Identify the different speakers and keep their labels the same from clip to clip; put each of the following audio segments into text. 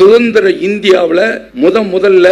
Speaker 1: சுதந்திர இந்தியாவில் முதல்ல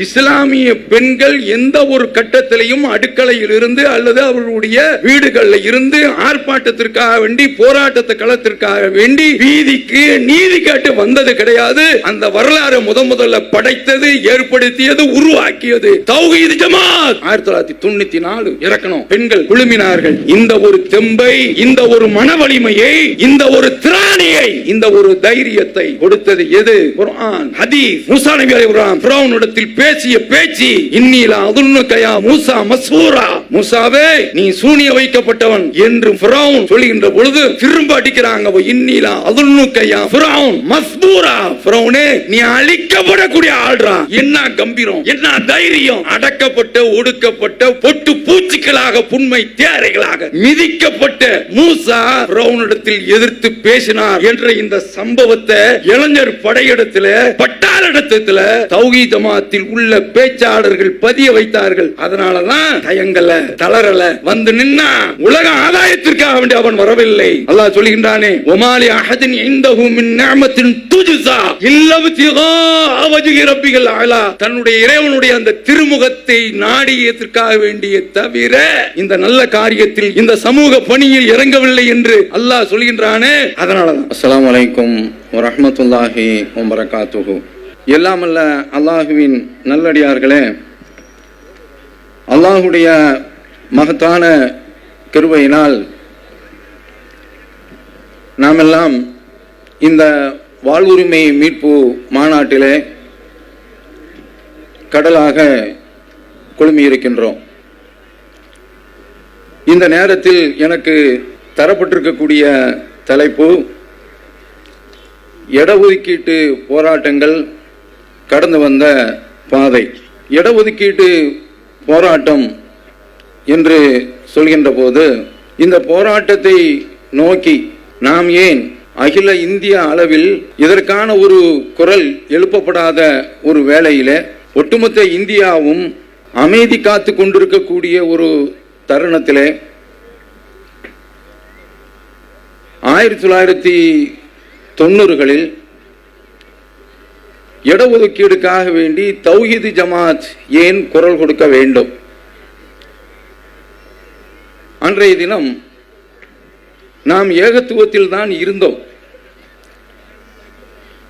Speaker 1: இஸ்லாமிய பெண்கள் எந்த ஒரு கட்டத்திலையும் அடுக்கலையில் இருந்து அல்லது அவர்களுடைய வீடுகளில் இருந்து ஆர்ப்பாட்டத்திற்காக வேண்டி போராட்டத்தை களத்திற்காக வேண்டி வீதிக்கு நீதி கேட்டு வந்தது கிடையாது. அந்த வரலாறு முதல்ல படைத்தது, ஏற்படுத்தியது, உருவாக்கியது தௌஹீத் ஜமாத். 1994 இறக்கணும் பெண்கள் குழுமினார்கள். இந்த ஒரு தெம்பை, இந்த ஒரு மன வலிமையை, இந்த ஒரு திராணியை, இந்த ஒரு தைரியத்தை கொடுத்தது எது? குர்ஆன், ஹதீஸ். மூசா நபி அலைஹிஸ்ஸலாம் ஃபிரௌனிடத்தில் பேசிய பேச்சு, இன்னீலா அதுன்னுகயா மூசா மஸ்பூரா, மூசாவே நீ சூனிய வைக்கப்பட்டவன் என்று ஃபிரௌன் சொல்லுகின்ற பொழுது திரும்ப அடிக்கிறாங்க, இன்னீலா அதுன்னுகயா ஃபிரௌன் மஸ்பூரா, ஃபிரௌனே நீ அழிக்கப்படக்கூடிய ஆள்றா. என்ன கம்பீரம், என்ன தைரியம்! அடக்கப்பட்ட, ஒடுக்கப்பட்ட, பொட்டு பூச்சிகளாக, புன்மை தேரைகளாக மிதிக்கப்பட்ட மூசா ஃபிரௌனிடத்தில் எதிர்த்து பேசினார் என்ற இந்த சம்பவத்தை இளைஞர் படையிடத்தில், பட்டாளத்தில் தௌஹீத் ஜமாத்தில் உள்ள பேச்சாளர்கள் பதிய வைத்தார்கள். அதனாலதான் தயங்கல, தளரல, வந்து நின்னா உலக ஆதாயத்திற்காக வேண்டி அவன் வரவில்லை. அல்லாஹ் சொல்கின்றானே, ஒமாலி அஹதின் இன்தஹு மின் நிஅமத்தின் துஜ்ஸா இல்லப்திகா வஜ்ஹி ரப்பில் அலா, தன்னுடைய இறைவனுடைய அந்த திருமுகத்தை நாடியதற்காக வேண்டிய தவிர இந்த நல்ல காரியத்தில், இந்த சமூக பணியில் இறங்கவில்லை என்று அல்லாஹ் சொல்கின்றானே. அதனாலதான். அஸ்ஸலாமு அலைக்கும் வரஹ்மத்துல்லாஹி வபரகாத்துஹு. எல்லாம் அல்ல அல்லாஹுவின் நல்லடியார்களே, அல்லாஹுடைய மகத்தான கிருபையினால் நாமெல்லாம் இந்த வாழ்வுரிமை மீட்பு மாநாட்டிலே கடலாக குழுமியிருக்கின்றோம். இந்த நேரத்தில் எனக்கு தரப்பட்டிருக்கக்கூடிய தலைப்பு, இடஒதுக்கீட்டு போராட்டங்கள் கடந்து வந்த பாதை. இடஒதுக்கீட்டு போராட்டம் என்று சொல்கின்ற போது, இந்த போராட்டத்தை நோக்கி நாம் ஏன் அகில இந்திய அளவில் இதற்கான ஒரு குரல் எழுப்பப்படாத ஒரு வேளையில ஒட்டுமொத்த இந்தியாவும் அமைதி காத்து கொண்டிருக்கக்கூடிய ஒரு தருணத்திலே 1990களில் இடஒதுக்கீடுக்காக வேண்டி தௌஹீத் ஜமாத் ஏன் குரல் கொடுக்க வேண்டும்? அன்றைய தினம் நாம் ஏகத்துவத்தில் தான் இருந்தோம்.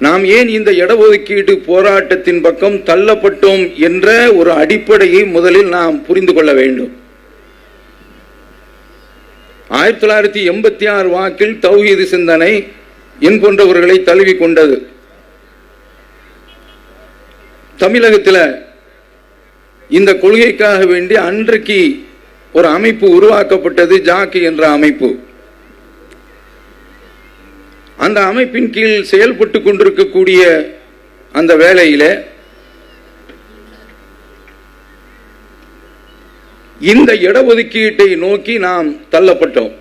Speaker 1: நாம் ஏன் இந்த இடஒதுக்கீடு போராட்டத்தின் பக்கம் தள்ளப்பட்டோம் என்ற ஒரு அடிப்படையை முதலில் நாம் புரிந்து கொள்ள வேண்டும். 1986 வாக்கில் தௌஹீத் சிந்தனை என் போன்றவர்களை தழுவி கொண்டது. தமிழகத்தில் இந்த கொள்கைக்காக வேண்டி அன்றைக்கு ஒரு அமைப்பு உருவாக்கப்பட்டது, ஜாக்கி என்ற அமைப்பு. அந்த அமைப்பின் கீழ் செயல்பட்டு கொண்டிருக்கக்கூடிய அந்த வேளையில இந்த இடஒதுக்கீட்டை நோக்கி நாம் தள்ளப்பட்டோம்.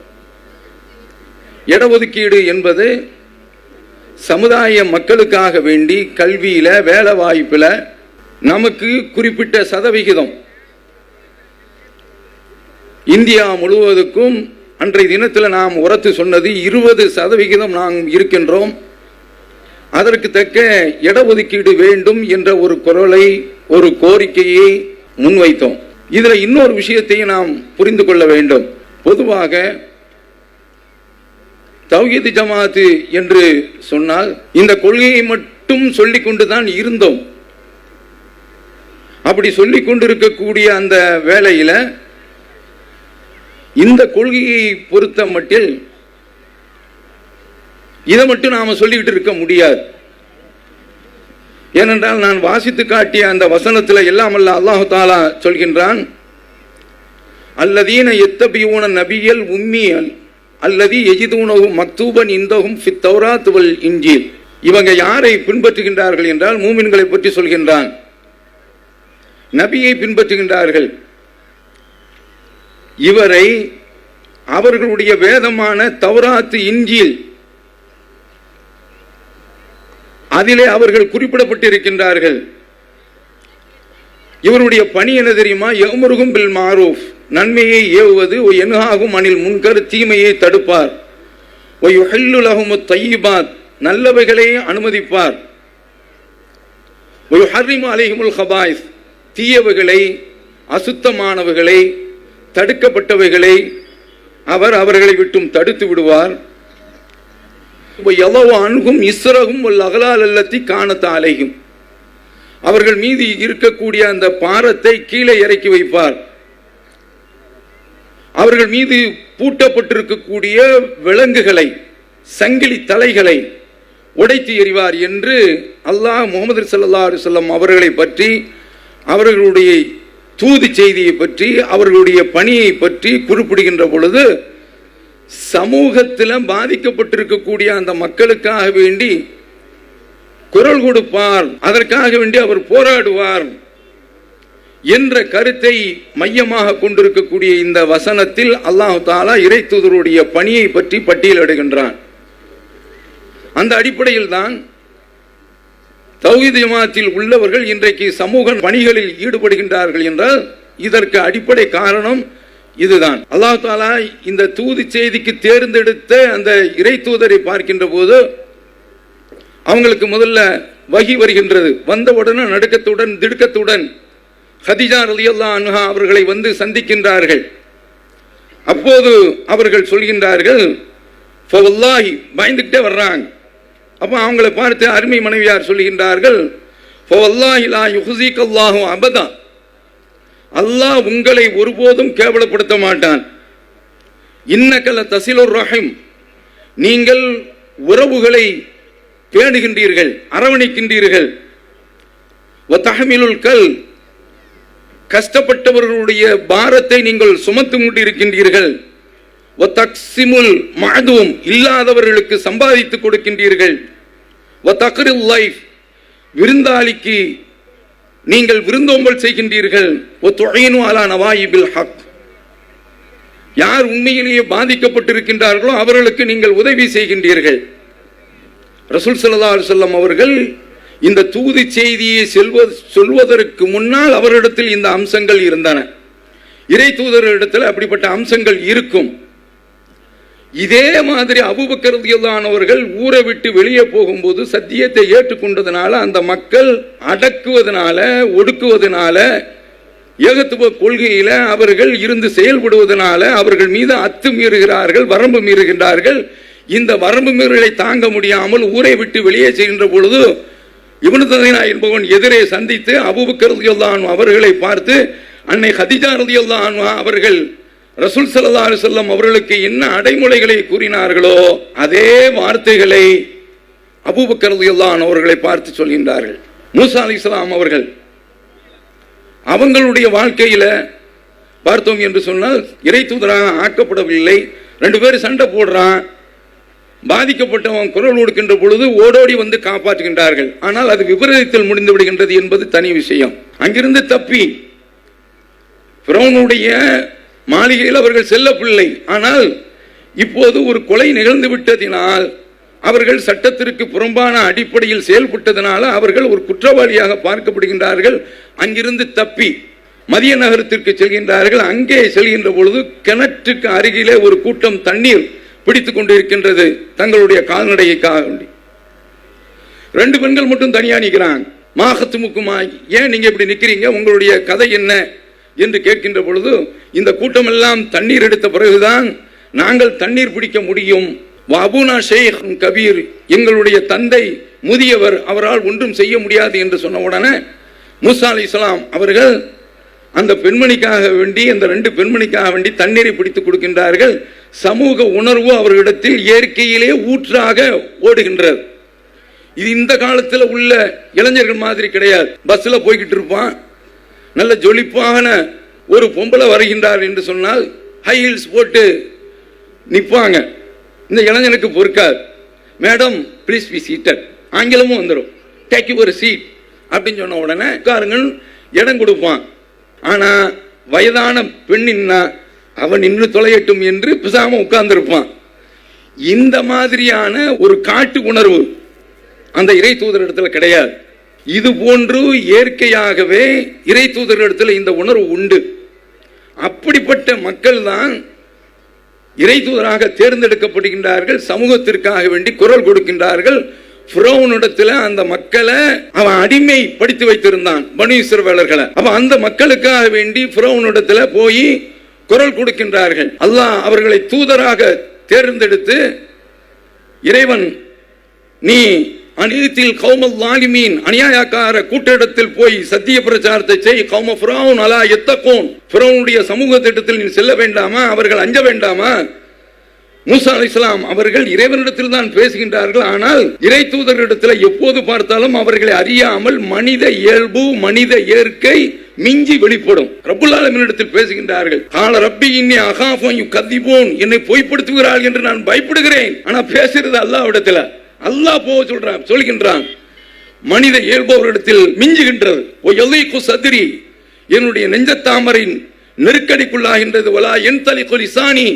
Speaker 1: இடஒதுக்கீடு என்பது சமுதாய மக்களுக்காக வேண்டி கல்வியில, வேலை வாய்ப்புல நமக்கு குறிப்பிட்ட சதவிகிதம், இந்தியா முழுவதுக்கும் அன்றைய தினத்தில் நாம் உரத்து சொன்னது 20% நாம் இருக்கின்றோம். அதற்கு தக்க இடஒதுக்கீடு வேண்டும் என்ற ஒரு குரலை, ஒரு கோரிக்கையை முன்வைத்தோம். இதில் இன்னொரு விஷயத்தையும் நாம் புரிந்து கொள்ள வேண்டும். பொதுவாக தௌஹீத் ஜமாத் என்று சொன்னால் இந்த கொள்கையை மட்டும் சொல்லிக் கொண்டுதான் இருந்தோம். அப்படி சொல்லிக் கொண்டிருக்கக்கூடிய அந்த வேளையில இந்த கொள்கையை பொறுத்த மட்டில் இதை மட்டும் நாம சொல்லிக்கிட்டு இருக்க முடியாது. ஏனென்றால் நான் வாசித்து காட்டிய அந்த வசனத்தில் எல்லாம் அல்ல அல்லாஹு தாலா சொல்கின்றான், அல்லதீன யத்தபியூன நபியல் உம்மியல் அல்லதி யஜிதூனஹு மக்தூபன் இந்தஹும் ஃபித் தௌராத் வல் இன்ஜீல். இவங்க யாரை பின்பற்றுகின்றார்கள் என்றால் மூமின்களை பற்றி சொல்கின்றான். நபியை பின்பற்றுகின்றார்கள். இவரை அவர்களுடைய வேதமான தௌராத், இன்ஜீல் அதிலே அவர்கள் குறிப்பிடப்பட்டிருக்கின்றார்கள். இவருடைய பணி என்ன தெரியுமா? யஅ்முருஹும் பில் மாரூஃப், நன்மையை ஏவுவது, யன்ஹாஹும் அனில் முன்கர், தீமையை தடுப்பார், வ யுஹில்லு லஹுமுத் தய்யிபாத், நல்லவைகளை அனுமதிப்பார், வயுஹர்ரிமு அலைஹிமுல் ஹபாயிஸ், தீயவைகளை, அசுத்தமானவைகளை, தடுக்கப்பட்டவைகளை அவர் அவர்களை விட்டும் தடுத்து விடுவார். அன்ஹும் இஸ்ரஹும் வல் அக்லால் அல்லத்தி கானத் அலைஹிம், அவர்கள் மீது இருக்கக்கூடிய அந்த பாரத்தை கீழே இறக்கி வைப்பார். அவர்கள் மீது பூட்டப்பட்டிருக்கக்கூடிய விலங்குகளை, சங்கிலி தலைகளை உடைத்து எறிவார் என்று அல்லாஹ் முஹம்மது ஸல்லல்லாஹு அலைஹி வஸல்லம் அவர்களை பற்றி, அவர்களுடைய தூது செய்தியை பற்றி, அவர்களுடைய பணியை பற்றி குறிப்பிடுகின்ற பொழுது, சமூகத்தில் பாதிக்கப்பட்டிருக்கக்கூடிய அந்த மக்களுக்காக வேண்டி குரல் கொடுப்பார், அதற்காக வேண்டி அவர் போராடுவார் என்ற கருத்தை மையமாக கொண்டிருக்கக்கூடிய இந்த வசனத்தில் அல்லாஹ் தஆலா இறை தூதருடைய பணியை பற்றி பட்டியலிடுகின்றான். அந்த அடிப்படையில் தான் தௌஹீத் ஜமாத்தில் உள்ளவர்கள் இன்றைக்கு சமூக பணிகளில் ஈடுபடுகின்றார்கள் என்றால் இதற்கு அடிப்படை காரணம் இதுதான். அல்லாஹ் தஆலா இந்த தூது செய்திக்கு தேர்ந்தெடுத்த அந்த இறை தூதரை பார்க்கின்ற போது அவங்களுக்கு முதல்ல வஹி வருகின்றது. வந்தவுடனே நடுக்கத்துடன் திடுக்கத்துடன் ஹதீஜா ரலியல்லாஹு அன்ஹா அவர்களை வந்து சந்திக்கின்றார்கள். அப்போது அவர்கள் சொல்கின்றார்கள், ஃபவல்லாஹி, பயந்துக்கிட்டே வர்றாங்க. அப்போ அவங்களை பார்த்து அருமை மனைவியார் சொல்கின்றார்கள், ஃபவல்லாஹி லா யுஹ்ஸிகல்லாஹு அபதா, அல்லாஹ் உங்களை ஒருபோதும் கேவலப்படுத்த மாட்டான். இன்னக லதஸிலுர் ரஹீம், நீங்கள் உறவுகளை பேணுகின்றீர்கள், அரவணைக்கின்றீர்கள். வதஹ்மிலுல் கல், கஷ்டப்பட்டவர்களுடைய பாரத்தை நீங்கள் சுமந்து கொண்டிருக்கின்றீர்கள். வதக்ஸிமுல் மஅதூம், இல்லாதவர்களுக்கு சம்பாதித்து கொடுக்கின்றீர்கள். வதக்ரில் லைஃப், விருந்தாளிக்கு நீங்கள் விருந்தோம்பல் செய்கின்றீர்கள். வதுஈனு அலா நவாயிபில் ஹக், யார் உண்மையிலேயே பாதிக்கப்பட்டிருக்கின்றார்களோ அவர்களுக்கு நீங்கள் உதவி செய்கின்றீர்கள். ரசூல் ஸல்லல்லாஹு அலைஹி வஸல்லம் அவர்கள் இந்த தூது செய்தியை சொல்வதற்கு முன்னால் அவரிடத்தில் இந்த அம்சங்கள் இருந்தன. இறை தூதரிடத்தில் அப்படிப்பட்ட அம்சங்கள் இருக்கும். இதே மாதிரி அபூபக்கர் ரலியல்லாஹு அன்ஹு அவர்கள் ஊரை விட்டு வெளியே போகும்போது சத்தியத்தை ஏற்றுக்கொண்டதனால, அந்த மக்கள் அடக்குவதனால, ஒடுக்குவதனால, ஏகத்துவ கொள்கையில அவர்கள் இருந்து செயல்படுவதனால அவர்கள் மீது அத்துமீறுகிறார்கள், வரம்பு மீறுகின்றார்கள். இந்த வரம்பு மீறலை தாங்க முடியாமல் ஊரை விட்டு வெளியே செல்கின்ற பொழுது இப்னு தஹீனா என்பவன் எதிரே சந்தித்து அபூபக்கர் ரலியல்லாஹு அன்ஹு அவர்களை பார்த்து, அன்னை ஹதீஜா ரலியல்லாஹு அன்ஹா அவர்கள் ரசூல் ஸல்லல்லாஹு அலைஹி வஸல்லம் அவர்களுக்கு என்ன அடைமொழிகளை கூறினார்களோ அதே வார்த்தைகளை அபூபக்கர் ரலியல்லாஹு அன்ஹு அவர்களை பார்த்து சொல்கின்றார்கள். மூசா அலைஹிஸ்ஸலாம் அவர்கள் அவங்களுடைய வாழ்க்கையில பார்த்தோம் என்று சொன்னால் இறை தூதராக ஆக்கப்படவில்லை. 2 பேரும் சண்டை போடுறான். பாதிக்கப்பட்டவன் குரல் கொடுக்கின்ற பொழுது ஓடோடி வந்து காப்பாற்றுகின்றார்கள். ஆனால் அது விபரீதத்தில் முடிந்து விடுகின்றது என்பது தனி விஷயம். அங்கிருந்து தப்பி ஃபிரௌனுடைய மாளிகையில் அவர்கள் செல்ல பிள்ளை. ஆனால் இப்போது ஒரு கொலை நிகழ்ந்து விட்டதினால், அவர்கள் சட்டத்திற்கு புறம்பான அடிப்படையில் செயல்பட்டதனால அவர்கள் ஒரு குற்றவாளியாக பார்க்கப்படுகின்றார்கள். அங்கிருந்து தப்பி மதிய நகரத்திற்கு செல்கின்றார்கள். அங்கே செல்கின்ற பொழுது கிணற்றுக்கு அருகிலே ஒரு கூட்டம் தண்ணீர் பிடித்துக் கொண்டிருக்கின்றது தங்களுடைய கால்நடைக்காக. 2 பெண்கள் மட்டும் தனியா நிற்கிறாங்க. மாகத்துமுக்குமா, ஏன் நீங்க இப்படி நிற்கிறீங்க, உங்களுடைய கதை என்ன என்று கேட்கின்ற பொழுது, இந்த கூட்டம் எல்லாம் தண்ணீர் எடுத்த பிறகுதான் நாங்கள் தண்ணீர் பிடிக்க முடியும். அபூனா ஷேக் கபீர், எங்களுடைய தந்தை முதியவர், அவரால் ஒன்றும் செய்ய முடியாது என்று சொன்ன உடனே மூசா அலைஹிஸ்ஸலாம் அவர்கள் அந்த பெண்மணிக்காக வேண்டி, அந்த 2 பெண்மணிக்காக வேண்டி தண்ணீரை பிடித்துக் கொடுக்கின்றார்கள். சமூக உணர்வு அவர்களிடத்தில் இயற்கையிலே ஊற்றாக ஓடுகின்றது. இது இந்த காலத்தில் உள்ள இளைஞர்கள் மாதிரி கிடையாது. பஸ்ல போய்கிட்டு இருப்பான், நல்ல ஜொலிப்பான ஒரு பொம்பளை வருகின்றார் என்று சொன்னால் ஹை ஹீல்ஸ் போட்டு நிற்பாங்க. இந்த இளைஞனுக்கு பொறுக்காது. மேடம் ப்ளீஸ் பி சீட்டட், ஆங்கிலமும் வந்துடும், டேக் யூ ஒரு சீட் அப்படின்னு சொன்ன உடனே உட்காருங்கள் இடம் கொடுப்பான். ஆனா வயதான பெண்ணின்னா அவன் நின்று தொலையட்டும் என்று பிசாம உட்கார்ந்திருப்பான். இந்த மாதிரியான ஒரு காட்டு உணர்வு அந்த இறை தூதரிடத்தில் கிடையாது. இது போன்று இயற்கையாகவே இறை தூதரிடத்தில் இந்த உணர்வு உண்டு. அப்படிப்பட்ட மக்கள் தான் இறை தூதராக தேர்ந்தெடுக்கப்படுகின்றார்கள். சமூகத்திற்காக வேண்டி குரல் கொடுக்கின்றார்கள். ஃபிரௌனிடத்துல அந்த மக்களை அவன் அடிமைப்படுத்தி வைத்திருந்தான், பனி இஸ்ரவேலர்களை. அப்ப அந்த மக்களுக்காக வேண்டி ஃபிரௌனிடத்துல போய் குரல் கொடுக்கின்றார்கள். அல்லாஹ் அவர்களை தூதராக தேர்ந்தெடுத்து, இறைவன் நீ அநீதியில் கௌமல் லாலிமீன் அநியாயக்கார கூட்டத்தில் போய் சத்திய பிரச்சாரத்தை செய், கௌம ஃபிரௌன் அலா யத்தகூன், ஃபிரௌனுடைய சமூக திட்டத்தில் நீ செல்ல வேண்டாமா, அவர்கள் அஞ்ச வேண்டாமா? மூசா அலைஹிஸ்ஸலாம் அவர்கள் இறைவனிடத்தில் தான் பேசுகின்றார்கள், ஆனால் இறை தூதரிடத்தில் எப்போது பார்த்தாலும் அவர்களை அறியாமல் மனித இயல்பு, மனித இயற்கை மிஞ்சி வெளிப்படும். ரப்புல் ஆலமீனிடத்தில் பேசுகின்றார்கள். கால ரப்பி இன்னி அகாஃபு அன் யுகதிபூன், என்னை பொய்ப்படுத்துகிறார்கள் என்று நான் பயப்படுகிறேன். ஆனா பேசுறது அல்லாஹ்விடத்தில். அல்லாஹ் போக சொல்கின்றான், மனித இயல்பு அவரிடத்தில் மிஞ்சுகின்றது. ஓ யலீகு சத்ரி, என்னுடைய நெஞ்சத்தாமரின் நெருக்கடிக்குள்ளாகின்றது. வலா யன்தலிகு லிசானி,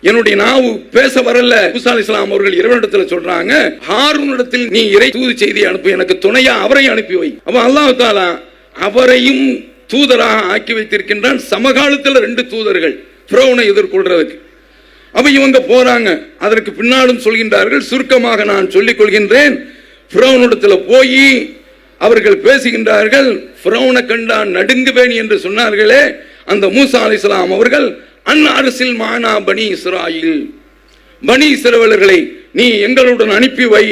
Speaker 1: என்னுடைய நாவு பேச வரல. மூசா அலைஹிஸ்ஸலாம் அவர்கள் இறைவனிடத்தில் சொல்றாங்க, ஹாரூனிடத்தில் நீ இறை தூது செய்தி அனுப்பி, எனக்கு துணையா அவரையும் அனுப்பி வை. அப்ப அல்லாஹ் தஆலா அவரையும் தூதராக ஆக்கி வைத்திருக்கின்றான். சமகாலத்தில் 2 தூதர்கள் ஃபிரௌனை எதிர்கொள்றதுக்கு. அப்ப இவங்க போறாங்க. அதற்கு பின்னாலும் சொல்கின்றார்கள், சுருக்கமாக நான் சொல்லிக் கொள்கின்றேன். ஃபிரௌனிடத்தில் போய் அவர்கள் பேசுகின்றார்கள். ஃபிரௌனை கண்டான் நடுங்குவேன் என்று சொன்னார்களே, அந்த மூசா அலைஹிஸ்ஸலாம் அவர்கள் அன்அர்சில் மானா பனி இஸ்ராயில், பனி இஸ்ரவேலர்களை நீ எங்களுடன் அனுப்பி வை.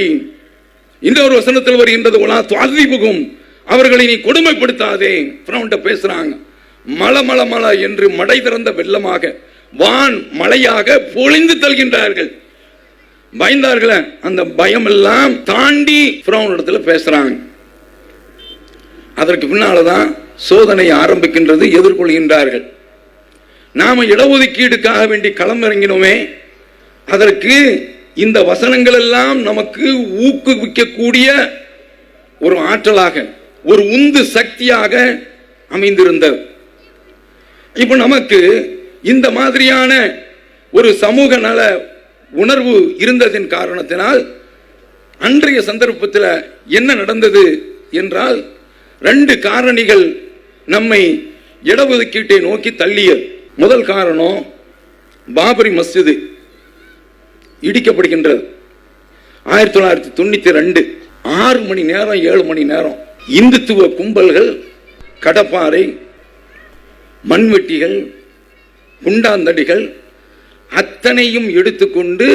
Speaker 1: இன்னொரு வசனத்தில் வருகின்றது, வலா துஅஸிபுகும், அவர்களை நீ கொடுமைப்படுத்தாதே. ஃபிரௌன்ட்ட பேசுறாங்க. மல மல மல என்று மடை திறந்த வெள்ளமாக, வான் மழையாக பொழிந்து தள்ளுகின்றார்கள். பயந்தார்களே, அந்த பயம் எல்லாம் தாண்டி ஃபிரௌன் இடத்துல பேசுறாங்க. அதற்கு பின்னால்தான் சோதனை ஆரம்பிக்கின்றது, எதிர்கொள்கின்றார்கள். நாம இடஒதுக்கீடுக்காக வேண்டி களம் இறங்கினோமே, அதற்கு இந்த வசனங்கள் எல்லாம் நமக்கு ஊக்குவிக்கக்கூடிய ஒரு ஆற்றலாக, ஒரு உந்து சக்தியாக அமைந்திருந்தது. இப்ப நமக்கு இந்த மாதிரியான ஒரு சமூக நல உணர்வு இருந்ததின் காரணத்தினால் அன்றைய சந்தர்ப்பத்தில் என்ன நடந்தது என்றால், 2 காரணிகள் நம்மை இடஒதுக்கீட்டை நோக்கி தள்ளியது. முதல் காரணம், பாபரி மஸ்ஜிது இடிக்கப்படுகின்றது 1992. 6 மணி நேரம் 7 மணி நேரம் இந்துத்துவ கும்பல்கள் கடப்பாறை, மண்வெட்டிகள், குண்டாந்தடிகள் அத்தனையும் எடுத்துக்கொண்டு,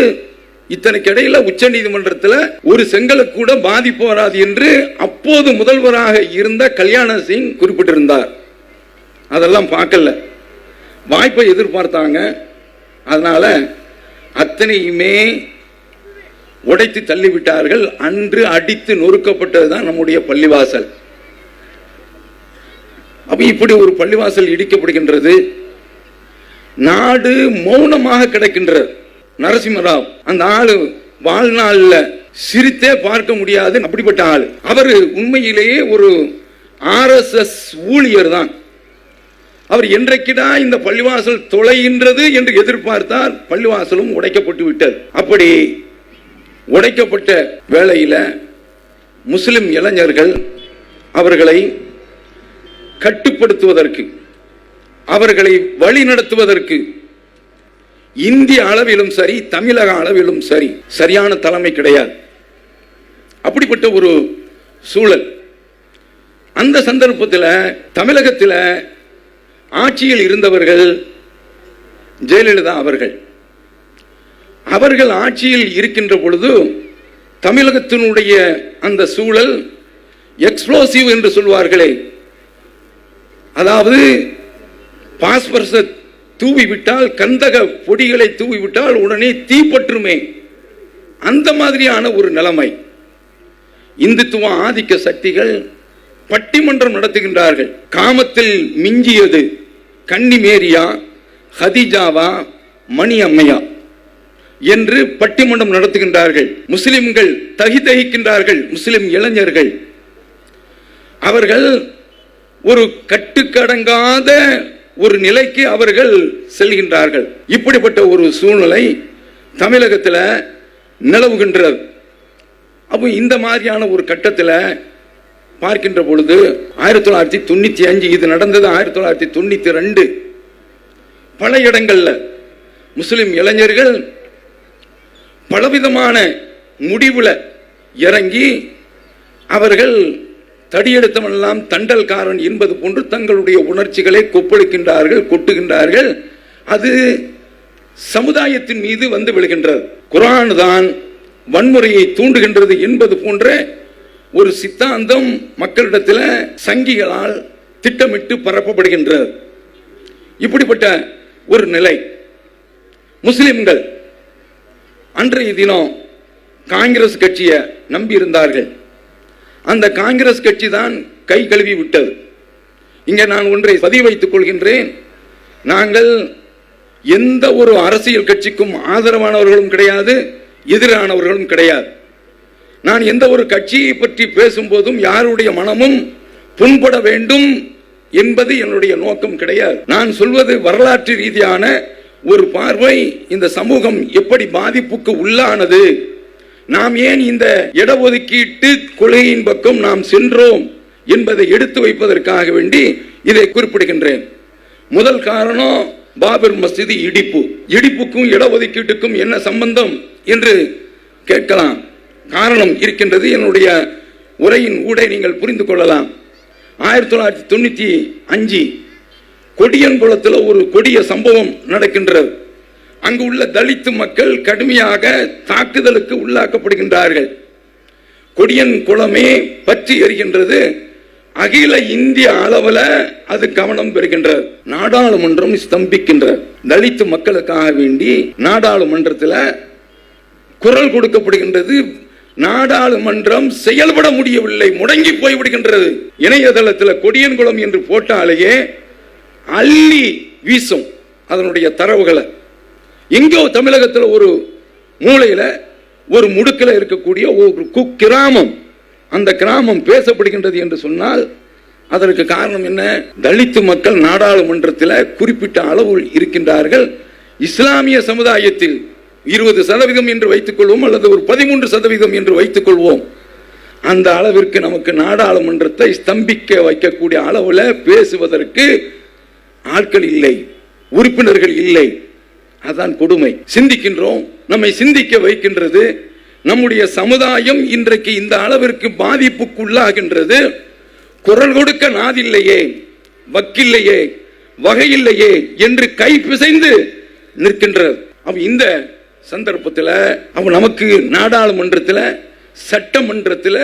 Speaker 1: இத்தனைக்கு இடையில உச்ச நீதிமன்றத்தில் ஒரு செங்கலுக்கு கூட பாதிப்பு வராது என்று அப்போது முதல்வராக இருந்த கல்யாண சிங் குறிப்பிட்டிருந்தார். அதெல்லாம் பார்க்கல, வாய்ப்பை எதிர்பார்த்தாங்க. அதனால அத்தனையுமே உடைத்து தள்ளிவிட்டார்கள். அன்று அடித்து நொறுக்கப்பட்டதுதான் நம்முடைய பள்ளிவாசல். அப்ப இப்படி ஒரு பள்ளிவாசல் இடிக்கப்படுகின்றது. நாடு மௌனமாக கிடக்கின்றது. நரசிம்மராவ் அந்த ஆளு வாழ்நாளில் சிரித்தே பார்க்க முடியாது, அப்படிப்பட்ட ஆள். அவர் உண்மையிலேயே ஒரு RSS ஊழியர் தான். அவர் என்றைக்குடா இந்த பள்ளிவாசல் தொலைகின்றது என்று எதிர்பார்த்தால் பள்ளிவாசலும் உடைக்கப்பட்டு விட்டது. அப்படி உடைக்கப்பட்ட வேளையில் முஸ்லிம் இளைஞர்கள் அவர்களை கட்டுப்படுத்துவதற்கு, அவர்களை வழி நடத்துவதற்கு இந்திய அளவிலும் சரி, தமிழக அளவிலும் சரி, சரியான தலைமை கிடையாது. அப்படிப்பட்ட ஒரு சூழல். அந்த சந்தர்ப்பத்தில் தமிழகத்தில் ஆட்சியில் இருந்தவர்கள் ஜெயலலிதா அவர்கள் ஆட்சியில் இருக்கின்ற பொழுது தமிழகத்தினுடைய அந்த சூழல் எக்ஸ்ப்ளோசிவ் என்று சொல்வார்களே, அதாவது பாஸ்பரஸை தூவிவிட்டால், கந்தக பொடிகளை தூவிவிட்டால் உடனே தீப்பற்றுமே, அந்த மாதிரியான ஒரு நிலைமை. இந்துத்துவ ஆதிக்க சக்திகள் பட்டிமன்றம் நடத்துகின்றார்கள். காமத்தில் மிஞ்சியது கன்னிமேரியா, ஹதிஜாவா, மணி அம்மையா என்று பட்டிமன்றம் நடத்துகின்றார்கள். முஸ்லிம்கள் தகிதகிக்கின்றார்கள். முஸ்லிம் இளைஞர்கள் அவர்கள் ஒரு கட்டுக்கடங்காத ஒரு நிலைக்கு அவர்கள் செல்கின்றார்கள். இப்படிப்பட்ட ஒரு சூழ்நிலை தமிழகத்தில் நிலவுகின்றது. அப்போ இந்த மாதிரியான ஒரு கட்டத்தில் பார்க்கின்ற பொழுது 1995 இது நடந்தது. 1992 பல இடங்கள்ல முஸ்லிம் இளைஞர்கள் பலவிதமான முடிவுல இறங்கி அவர்கள் தடியெடுத்தவெல்லாம் தண்டல்காரன் என்பது போன்று தங்களுடைய உணர்ச்சிகளை கொப்பளிக்கின்றார்கள், கொட்டுகின்றார்கள். அது சமுதாயத்தின் மீது வந்து விழுகின்றது. குர்ஆன் தான் வன்முறையை தூண்டுகின்றது என்பது போன்ற ஒரு சித்தாந்தம் மக்களிடத்தில் சங்கிகளால் திட்டமிட்டு பரப்பப்படுகின்றது. இப்படிப்பட்ட ஒரு நிலை. முஸ்லிம்கள் அன்றைய தினம் காங்கிரஸ் கட்சியை நம்பி இருந்தார்கள். அந்த காங்கிரஸ் கட்சி தான் கை கழுவி விட்டது. இங்கே நான் ஒன்றை பதிவு வைத்துக் கொள்கின்றேன். நாங்கள் எந்த ஒரு அரசியல் கட்சிக்கும் ஆதரவானவர்களும் கிடையாது, எதிரானவர்களும் கிடையாது. நான் எந்த ஒரு கட்சியை பற்றி பேசும்போதும் யாருடைய மனமும் புண்பட வேண்டும் என்பது என்னுடைய நோக்கம் கிடையாது. நான் சொல்வது வரலாற்று ரீதியான ஒரு பார்வை. இந்த சமூகம் எப்படி பாதிப்புக்கு உள்ளானது, நாம் ஏன் இந்த இடஒதுக்கீட்டு கொள்கையின் பக்கம் நாம் சென்றோம் என்பதை எடுத்து வைப்பதற்காக வேண்டி இதை குறிப்பிடுகின்றேன். முதல் காரணம் பாபர் மஸ்ஜித் இடிப்பு. இடிப்புக்கும் இடஒதுக்கீட்டுக்கும் என்ன சம்பந்தம் என்று கேட்கலாம். காரணம் இருக்கின்றது. என்னுடைய உரையின் ஊடே நீங்கள் புரிந்து கொள்ளலாம். 1995 கொடியன்குளத்தில் ஒரு கொடிய சம்பவம் நடக்கின்றது. அங்கு உள்ள தலித்து மக்கள் கடுமையாக தாக்குதலுக்கு உள்ளாக்கப்படுகின்றார்கள். கொடியன் குளமே பற்றி எரிகின்றது. அகில இந்திய அளவில் அது கவனம் பெறுகின்றது. நாடாளுமன்றம் ஸ்தம்பிக்கின்றது. தலித்து மக்களுக்காக வேண்டி நாடாளுமன்றத்தில் குரல் கொடுக்கப்படுகின்றது. நாடாளுமன்றம் செயல்பட முடியவில்லை, முடங்கி போய்விடுகின்றது. இணையதளத்தில் கொடியன்குளம் என்று போட்டாலேயே அள்ளி வீசும் அதனுடைய தரவுகளை. எங்கோ தமிழகத்தில் ஒரு மூலையில ஒரு முடுக்கில் இருக்கக்கூடிய ஒரு குக்கிராமம், அந்த கிராமம் பேசப்படுகின்றது என்று சொன்னால் அதற்கு காரணம் என்ன? தலித்து மக்கள் நாடாளுமன்றத்தில் குறிப்பிட்ட அளவு இருக்கின்றார்கள். இஸ்லாமிய சமுதாயத்தில் 20% என்று வைத்துக் கொள்வோம், அல்லது ஒரு 13% என்று வைத்துக் கொள்வோம். அந்த அளவிற்கு நமக்கு நாடாளுமன்றத்தை ஸ்தம்பிக்க வைக்கக்கூடிய அளவில் பேசுவதற்கு ஆட்கள் இல்லை, உறுப்பினர்கள் இல்லை. அதான் கொடுமை. சிந்திக்கின்றோம், நம்மை சிந்திக்க வைக்கின்றது. நம்முடைய சமுதாயம் இன்றைக்கு இந்த அளவிற்கு பாதிப்புக்குள்ளாகின்றது. குரல் கொடுக்க நாதில்லையே, வக்கில்லையே, வகையில்லையே என்று கை பிசைந்து நிற்கின்றது. இந்த சந்தர்ப்பத்தில் நமக்கு நாடாளுமன்றத்தில் சட்டமன்றத்தில்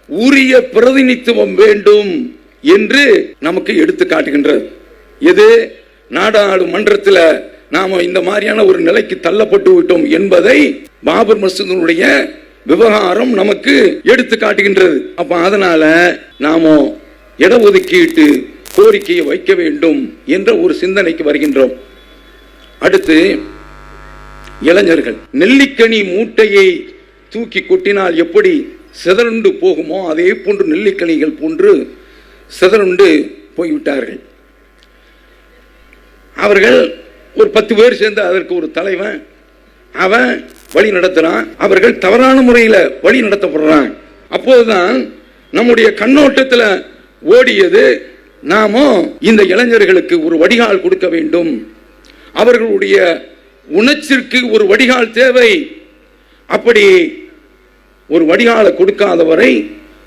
Speaker 1: உரிய பிரதிநிதித்துவம் வேண்டும் என்று நமக்கு எடுத்து காட்டுகின்றது. எது? நாடாளுமன்றத்தில் நாம இந்த மாதிரியான ஒரு நிலைக்கு தள்ளப்பட்டு விட்டோம் என்பதை பாபர் மஸ்ஜிதுடைய விவகாரம் நமக்கு எடுத்து காட்டுகின்றது. அப்ப அதனால நாம இடஒதுக்கீட்டு கோரிக்கையை வைக்க வேண்டும் என்ற ஒரு சிந்தனைக்கு வருகின்றோம். அடுத்து, இளைஞர்கள் நெல்லிக்கனி மூட்டையை தூக்கி கொட்டினால் எப்படி சிதறுண்டு போகுமோ அதே போன்று நெல்லிக்கனிகள் போன்று சிதறுண்டு போய்விட்டார்கள். அவர்கள் ஒரு 10 பேர் சேர்ந்து அதற்கு ஒரு தலைவன், அவன் வழி நடத்துறான். அவர்கள் தவறான முறையில் வழி நடத்தப்படுறான். அப்போதுதான் நம்முடைய கண்ணோட்டத்தில் ஓடியது, நாமோ இந்த இளைஞர்களுக்கு ஒரு வடிகால் கொடுக்க வேண்டும், அவர்களுடைய உணர்ச்சிற்கு ஒரு வடிகால் தேவை. அப்படி ஒரு வடிகாலை கொடுக்காதவரை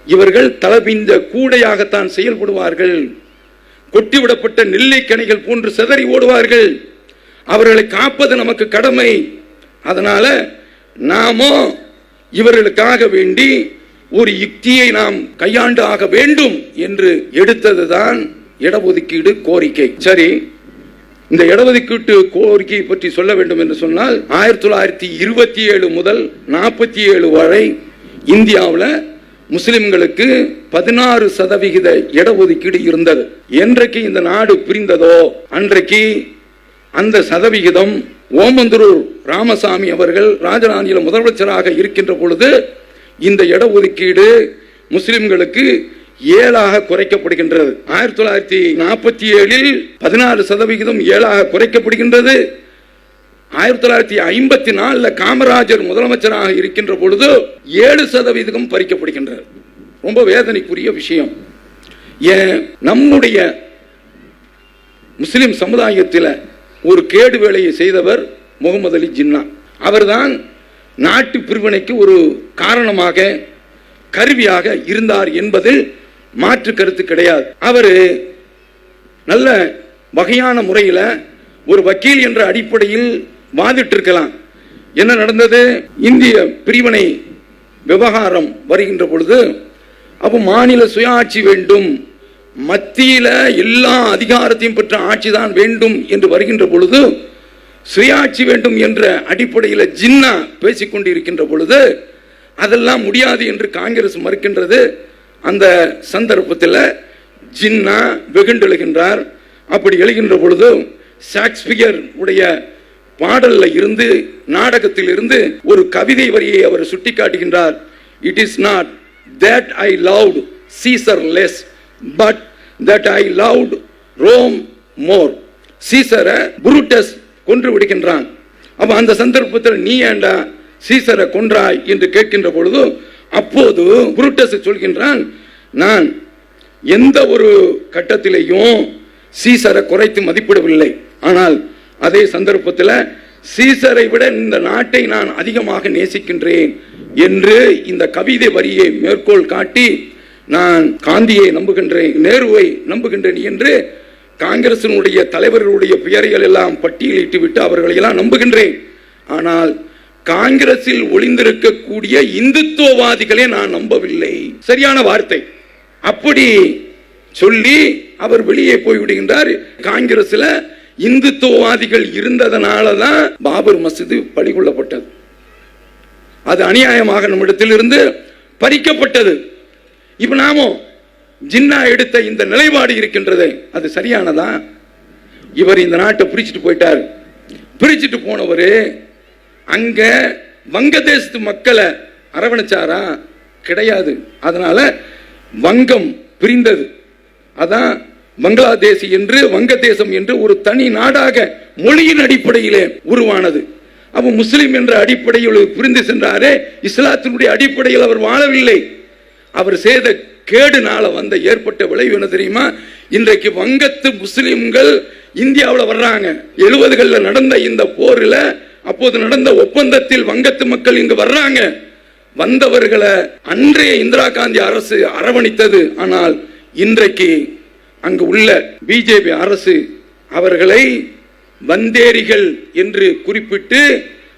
Speaker 1: இவர்கள் தலபிந்த கூடையாகத்தான் செயல்படுவார்கள். கொட்டிவிடப்பட்ட நெல்லிக்கனிகள் போன்று சிதறி ஓடுவார்கள். அவர்களை காப்பது நமக்கு கடமை. அதனால நாமோ இவர்களுக்காக வேண்டி ஒரு யுக்தியை நாம் கையாண்டு ஆக வேண்டும் என்று எடுத்ததுதான் இடஒதுக்கீடு கோரிக்கை. சரி, இந்த இடஒதுக்கீட்டு கோரிக்கையை பற்றி சொல்ல வேண்டும் என்று சொன்னால் 1927 முதல் 47 வரை இந்தியாவில் முஸ்லிம்களுக்கு 16% இடஒதுக்கீடு இருந்தது. என்றைக்கு இந்த நாடு பிரிந்ததோ அன்றைக்கு அந்த சதவிகிதம் ஓமந்தூர் ராமசாமி அவர்கள் ராஜராணியில முதலமைச்சராக இருக்கின்ற பொழுது இந்த இடஒதுக்கீடு முஸ்லிம்களுக்கு 7 குறைக்கப்படுகின்றது. 1947 16% 7 குறைக்கப்படுகின்றது. 1954 காமராஜர் முதலமைச்சராக இருக்கின்ற பொழுது 7% பறிக்கப்படுகின்றது. ரொம்ப வேதனைக்குரிய விஷயம். ஏன் நம்முடைய முஸ்லிம் சமுதாயத்தில் ஒரு கேடு வேலையை செய்தவர் முகமது அலி ஜின்னா. அவர்தான் நாட்டு பிரிவினைக்கு ஒரு காரணமாக கருவியாக இருந்தார் என்பதில் மாற்று கருத்து கிடையாது. அவரு நல்ல வகையான முறையில் ஒரு வக்கீல் என்ற அடிப்படையில் வாதிட்டு இருக்கலாம். என்ன நடந்தது? இந்திய பிரிவினை விவகாரம் வருகின்ற பொழுது அப்போ மாநில சுயாட்சி வேண்டும், மத்தியில எல்லா அதிகாரத்தையும் பெற்ற ஆட்சி தான் வேண்டும் என்று வருகின்ற பொழுது சுயாட்சி வேண்டும் என்ற அடிப்படையில் ஜின்னா பேசிக்கொண்டு இருக்கின்ற பொழுது அதெல்லாம் முடியாது என்று காங்கிரஸ் மறுக்கின்றது. அந்த சந்தர்ப்பத்தில் ஜின்னா வெகுண்டெழுகின்றார். அப்படி எழுகின்ற பொழுது ஷேக்ஸ்பியர் உடைய பாடல்ல இருந்து, நாடகத்தில் இருந்து ஒரு கவிதை வரியை அவர் சுட்டிக்காட்டுகின்றார். It is not that I loved Caesar less, but that I loved Rome more. சீசரை புரூட்டஸ் கொன்று விடுகின்றான். அப்ப அந்த சந்தர்ப்பத்தில் நீ ஏண்டா சீசரை கொன்றாய் என்று கேட்கின்ற பொழுது அப்போது புரூட்டஸ் சொல்கின்றான், நான் எந்த ஒரு கட்டத்திலேயும் சீசரை குறைத்து மதிப்பிடவில்லை. ஆனால் அதே சந்தர்ப்பத்தில் சீசரை விட இந்த நாட்டை நான் அதிகமாக நேசிக்கின்றேன் என்று இந்த கவிதை வரியை மேற்கோள் காட்டி நான் காந்தியை நம்புகின்றேன், நேருவை நம்புகின்றேன் என்று காங்கிரசினுடைய தலைவர்களுடைய பெயர்கள் எல்லாம் பட்டியலிட்டு விட்டு அவர்களை எல்லாம் நம்புகின்றேன். ஆனால் காங்கிரஸில் ஒளிந்திருக்கக்கூடிய இந்துத்துவவாதிகளை நான் நம்பவில்லை. சரியான வார்த்தை. அப்படி சொல்லி அவர் வெளியே போய்விடுகின்றார். காங்கிரஸ்ல இந்துத்துவவாதிகள் இருந்ததனால தான் பாபர் மஸ்ஜித் பறிகொள்ளப்பட்டது. அது அநியாயமாக நம்மிடத்திலிருந்து பறிக்கப்பட்டது. இப்ப நாமோ ஜின்னா எடுத்த இந்த நிலைப்பாடு இருக்கின்றது, அது சரியானதா? இவர் இந்த நாட்டை பிரிச்சுட்டு போயிட்டார். பிரிச்சுட்டு போனவர் அங்க வங்கதேசத்து மக்களை அரவணைச்சாரா? கிடையாது. அதனால வங்கம் பிரிந்தது. அதான் பங்களாதேஷ் என்று, வங்கதேசம் என்று ஒரு தனி நாடாக மொழியின் அடிப்படையிலே உருவானது. அப்ப முஸ்லிம் என்ற அடிப்படையில் பிரிந்து சென்றாரே, இஸ்லாத்தினுடைய அடிப்படையில் அவர் வாழவில்லை. அவர் செய்த கேடுனால வந்த ஏற்பட்ட விளைவு என்ன தெரியுமா? இன்றைக்கு வங்கத்து முஸ்லிம்கள் இந்தியாவில் வர்றாங்க. 70களில் நடந்த இந்த போரில், அப்போது நடந்த ஒப்பந்தத்தில் வங்கத்து மக்கள் இங்கு வர்றாங்க. வந்தவர்களை அன்றைய இந்திரா காந்தி அரசு அரவணைத்தது. ஆனால் இன்றைக்கு அங்கு உள்ள பிஜேபி அரசு அவர்களை வந்தேரிகள் என்று குறிப்பிட்டு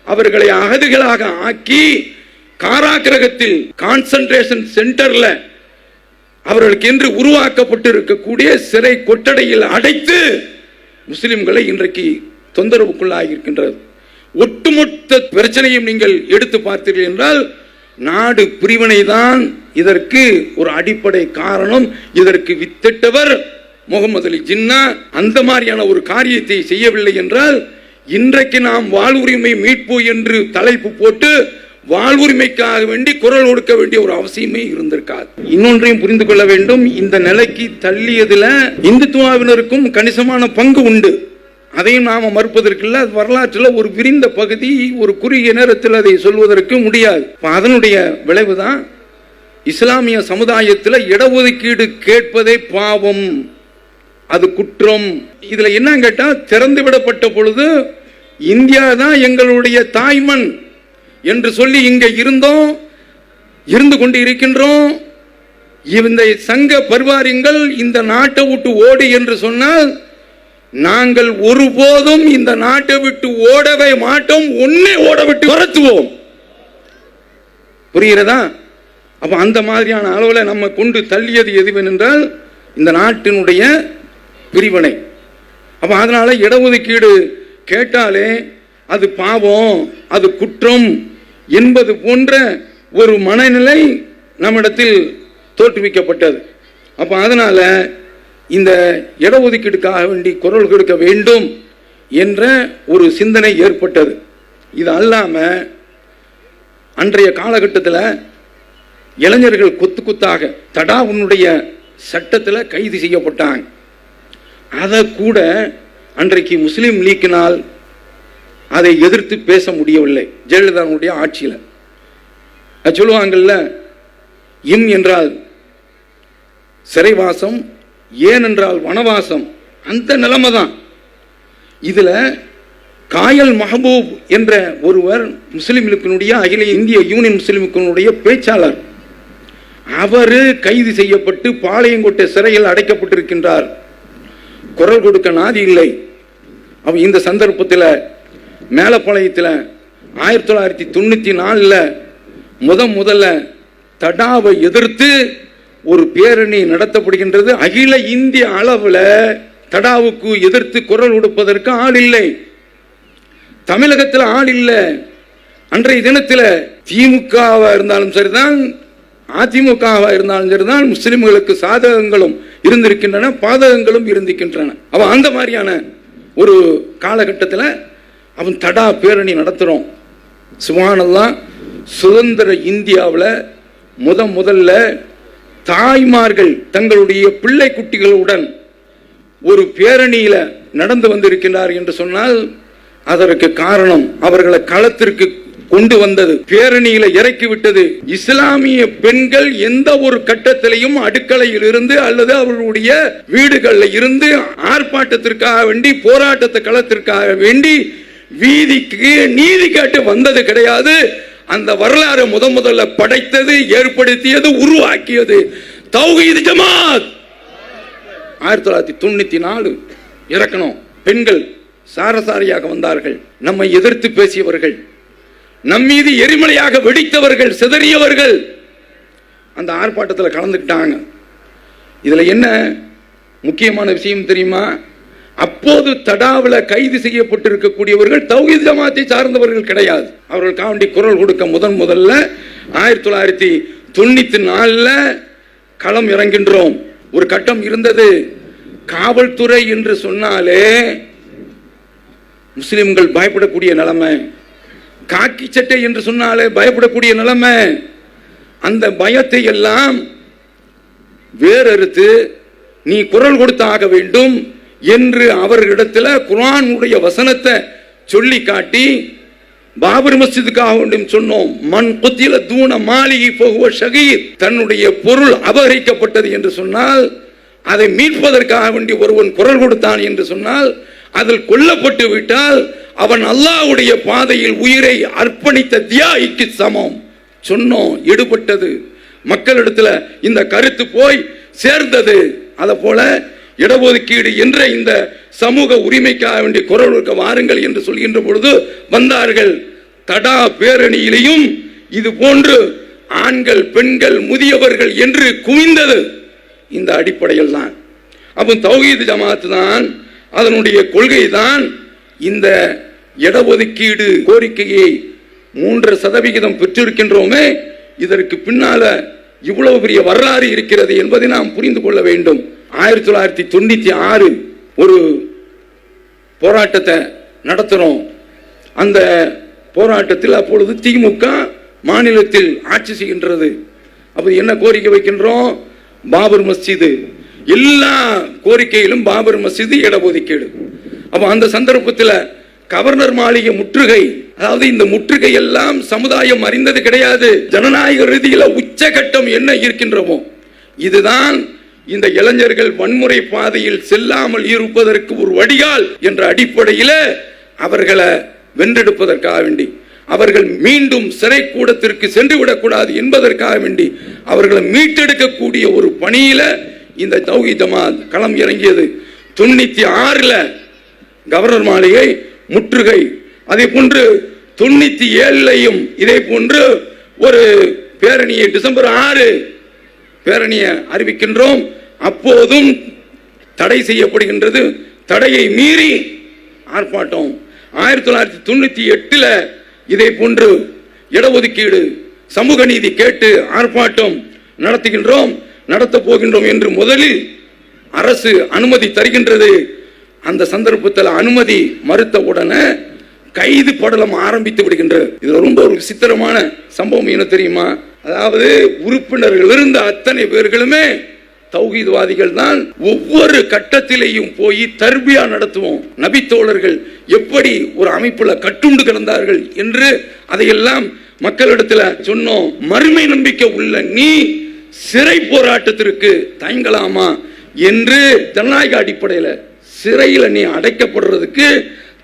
Speaker 1: அவர்களை அகதிகளாக ஆக்கி காராகிரகத்தில், கான்சன்ட்ரேஷன் சென்டர்ல அவர்களுக்கு என்று உருவாக்கப்பட்டு இருக்கக்கூடிய சிறை கொட்டடையில் அடைத்து முஸ்லிம்களை இன்றைக்கு தொந்தரவுக்குள்ளாகி இருக்கின்றது. ஒட்டுமொத்த பிரச்சனையும் நீங்கள் எடுத்து பார்த்தீர்கள் என்றால் நாடு பிரிவினை தான் இதற்கு ஒரு அடிப்படை காரணம். இதற்கு வித்திட்டவர் முகமது அலி ஜின்னா. அந்த மாதிரியான ஒரு காரியத்தை செய்யவில்லை என்றால் இன்றைக்கு நாம் வாழ்வுரிமை மீட்பு என்று தலைப்பு போட்டு வாழ்வுரிமைக்காக வேண்டி குரல் கொடுக்க வேண்டிய ஒரு அவசியமே இருந்திருக்காது. இன்னொன்றையும் புரிந்து கொள்ள வேண்டும், இந்த நிலைக்கு தள்ளியதுல இந்துத்துவாவினருக்கும் கணிசமான பங்கு உண்டு. அதையும் நாம மறுப்பதற்கில்லை. வரலாற்றில் ஒரு விரிந்த பகுதி, ஒரு குறுகிய நேரத்தில் அதை சொல்வதற்கு முடியாது. அதனுடைய விளைவுதான் இஸ்லாமிய சமுதாயத்தில் இடஒதுக்கீடு கேட்பதே பாவம், அது குற்றம். இதுல என்ன கேட்டா, திறந்து விடப்பட்ட பொழுது இந்தியா தான் எங்களுடைய தாய்மண் என்று சொல்லி இங்க இருந்தோம், இருந்து கொண்டு இருக்கின்றோம். இந்த சங்க பரிவாரங்கள் இந்த நாட்டை விட்டு ஓடு என்று சொன்னால் நாங்கள் ஒருபோதும் இந்த நாட்டை விட்டு ஓடவே மாட்டோம், ஒன்னே ஓட விட்டு துரத்துவோம். புரிகிறதா? அப்ப அந்த மாதிரியான அளவில் நம்ம கொண்டு தள்ளியது எதுவென்றால் இந்த நாட்டினுடைய பிரிவினை. அப்ப அதனால இடஒதுக்கீடு கேட்டாலே அது பாவம், அது குற்றம் என்பது போன்ற ஒரு மனநிலை நம்மிடத்தில் தோற்றுவிக்கப்பட்டது. அப்ப அதனால இந்த இடஒதுக்கீடுக்காக வேண்டி குரல் கொடுக்க வேண்டும் என்ற ஒரு சிந்தனை ஏற்பட்டது. இது அல்லாம அன்றைய காலகட்டத்தில் இளைஞர்கள் கொத்து கொத்தாக தடாவுனுடைய சட்டத்தில் கைது செய்யப்பட்டாங்க. அதை கூட அன்றைக்கு முஸ்லீம் லீக்கினால் அதை எதிர்த்து பேச முடியவில்லை ஜெயலலிதாவுடைய ஆட்சியில். சொல்லுவாங்கல்ல, இம் என்றால் சிறைவாசம், ஏன் என்றால் வனவாசம், அந்த நிலைமை தான். இதுல காயல் மஹபூப் என்ற ஒருவர் முஸ்லிம் லீக்கினுடைய, அகில இந்திய யூனியன் முஸ்லிம் லீக்கினுடைய பேச்சாளர். அவரு கைது செய்யப்பட்டு பாளையங்கோட்டை சிறையில் அடைக்கப்பட்டிருக்கின்றார். குரல் கொடுக்க நாதி இல்லை. இந்த சந்தர்ப்பத்தில் மேலப்பாளையத்தில் 1994 முதல்ல தடாவை எதிர்த்து ஒரு பேரணி நடத்தப்படுகின்றது. அகில இந்திய அளவில் தடாவுக்கு எதிர்த்து குரல் கொடுப்பதற்கு ஆள் இல்லை, தமிழகத்தில் ஆள் இல்லை. அன்றைய தினத்தில் திமுகவா இருந்தாலும் சரிதான், அதிமுகவா இருந்தாலும் சரிதான், முஸ்லிம்களுக்கு சாதகங்களும் இருந்திருக்கின்றன, பாதகங்களும் இருந்திருக்கின்றன. அந்த மாதிரியான ஒரு காலகட்டத்தில் அவன் தடா பேரணி நடத்துறோம். சுப்ஹானல்லாஹ், சுதந்திர இந்தியாவில் முதல்ல தாய்மார்கள் தங்களுடைய பிள்ளை குட்டிகளுடன் ஒரு பேரணியில நடந்து வந்திருக்கிறார் என்று சொன்னால் அதற்கு காரணம் அவர்களை களத்திற்கு கொண்டு வந்தது, பேரணியில இறக்கி விட்டது. இஸ்லாமிய பெண்கள் எந்த ஒரு கட்டத்திலையும் அடுக்கலையில் இருந்து அல்லது அவர்களுடைய வீடுகளில் இருந்து ஆர்ப்பாட்டத்திற்காக வேண்டி, போராட்டத்தை களத்திற்காக வேண்டி வீதிக்கு நீதி கேட்டு வந்தது கிடையாது. அந்த வரலாறு முதல்ல படைத்தது, ஏற்படுத்தியது, உருவாக்கியது தௌஹீத் ஜமாத். 1994 இறக்கணும். பெண்கள் சாரசாரியாக வந்தார்கள், நம்மை எதிர்த்து பேசியவர்கள், நம்மீது எரிமலையாக வெடித்தவர்கள், சிதறியவர்கள் அந்த ஆர்ப்பாட்டத்தில் கலந்துக்கிட்டாங்க. இதுல என்ன முக்கியமான விஷயம் தெரியுமா? அப்போது தடாவில் கைது செய்யப்பட்டிருக்கக்கூடியவர்கள் தௌஹீத் ஜமாத்தை சார்ந்தவர்கள் கிடையாது. அவர்கள் காண்டி குரல் கொடுக்க முதல்ல 1994 களம் இறங்கின்றோம். ஒரு கட்டம் இருந்தது. காவல்துறை என்று சொன்னாலே முஸ்லிம்கள் பயப்படக்கூடிய நிலைமை, காக்கி சட்டை என்று சொன்னாலே பயப்படக்கூடிய நிலைமை. அந்த பயத்தை எல்லாம் வேறறுத்து நீ குரல் கொடுத்தாக வேண்டும் என்று அவர்களிடத்தில் குர்ஆனுடைய வசனத்தை சொல்லி காட்டி பாபர் மஸ்ஜிதுக்காக வேண்டும் சொன்னோம். மன் குத்தில தூன மாலிகி ஃபஹுவ ஷஹீத், தன்னுடைய பொருள் அபகரிக்கப்பட்டது என்று சொன்னால் அதை மீட்பதற்காக வேண்டி ஒருவன் குரல் கொடுத்தான் என்று சொன்னால், அதில் கொல்லப்பட்டு விட்டால் அவன் அல்லாஹ்வுடைய பாதையில் உயிரை அர்ப்பணித்த தியாகிக்கு சமம் சொன்னோம். எடுபட்டது, மக்களிடத்தில் இந்த கருத்து போய் சேர்ந்தது. அதை போல இடஒதுக்கீடு என்ற இந்த சமூக உரிமைக்காக வேண்டிய குரல் கொடுக்க வாருங்கள் என்று சொல்கின்ற பொழுது வந்தார்கள். தடா பேரணியிலையும் இது போன்று ஆண்கள், பெண்கள், முதியவர்கள் என்று குவிந்தது இந்த அடிப்படையில் தான். அப்போ தௌஹீத் ஜமாத் தான், அதனுடைய கொள்கை தான் இந்த இடஒதுக்கீடு கோரிக்கையை 3% பெற்றிருக்கின்றோமே, இதற்கு பின்னால இவ்வளவு பெரிய வரலாறு இருக்கிறது என்பதை நாம் புரிந்து கொள்ள வேண்டும். 1996 ஒரு போராட்டத்தை நடத்துறோம். அந்த போராட்டத்தில் அப்பொழுது திமுக மாநிலத்தில் ஆட்சி செய்கின்றது. அப்ப என்ன கோரிக்கை வைக்கின்றோம்? பாபர் மஸ்ஜிது, எல்லா கோரிக்கையிலும் பாபர் மஸ்ஜிது, இடஒதுக்கீடு. அப்ப அந்த சந்தர்ப்பத்தில் கவர்னர் மாளிகை முற்றுகை, அதாவது இந்த முற்றுகை எல்லாம் சமுதாயம் அறிந்தது கிடையாது. ஜனநாயக ரீதியில் உச்சகட்டம் என்ன இருக்கின்றமோ இதுதான் இந்த இளைஞர்கள் வன்முறை பாதையில் செல்லாமல் இருப்பதற்கு ஒரு வடிகால் என்ற அடிப்படையில் அவர்களை வென்றெடுப்பதற்காக வேண்டி, அவர்கள் மீண்டும் சிறை கூடத்திற்கு சென்று விடக்கூடாது என்பதற்காக வேண்டி அவர்களை மீட்டெடுக்கக்கூடிய ஒரு பணியில இந்த தௌஹீத் ஜமாத் களம் இறங்கியது. 96 கவர்னர் மாளிகை முற்றுகை, அதே போன்று 97 இதே போன்று ஒரு பேரணியை டிசம்பர் 6 பேரணியை அறிவிக்கின்றோம். அப்போதும் தடை செய்யப்படுகின்றது. தடையை மீறி ஆர்ப்பாட்டம். 1998 இதே போன்று இடஒதுக்கீடு, சமூக நீதி கேட்டு ஆர்ப்பாட்டம் நடத்துகின்றோம், நடத்த போகின்றோம் என்று முதலில் அரசு அனுமதி தருகின்றது. அந்த சந்தர்ப்பத்தில் அனுமதி மறுத்த உடனே கைது படலம் ஆரம்பித்து விடுகின்றது. இது ரொம்ப ஒரு விசித்திரமான சம்பவம் என்ன தெரியுமா? அதாவது உறுப்பினர்கள் இருந்த அத்தனை பேர்களுமே தௌஹீத்வாதிகள் தான். ஒவ்வொரு கட்டத்திலேயும் போய் தர்பியா நடத்துவோம். நபி தோழர்கள் எப்படி ஒரு அமைப்புல கட்டுண்டு கிடந்தார்கள் என்று அதையெல்லாம் மக்களிடத்தில் சொன்னோம். மறுமை நம்பிக்கை உள்ள நீ சிறை போராட்டத்திற்கு தயங்கலாமா என்று ஜனநாயக அடிப்படையில் சிறையில் நீ அடைக்கப்படுறதுக்கு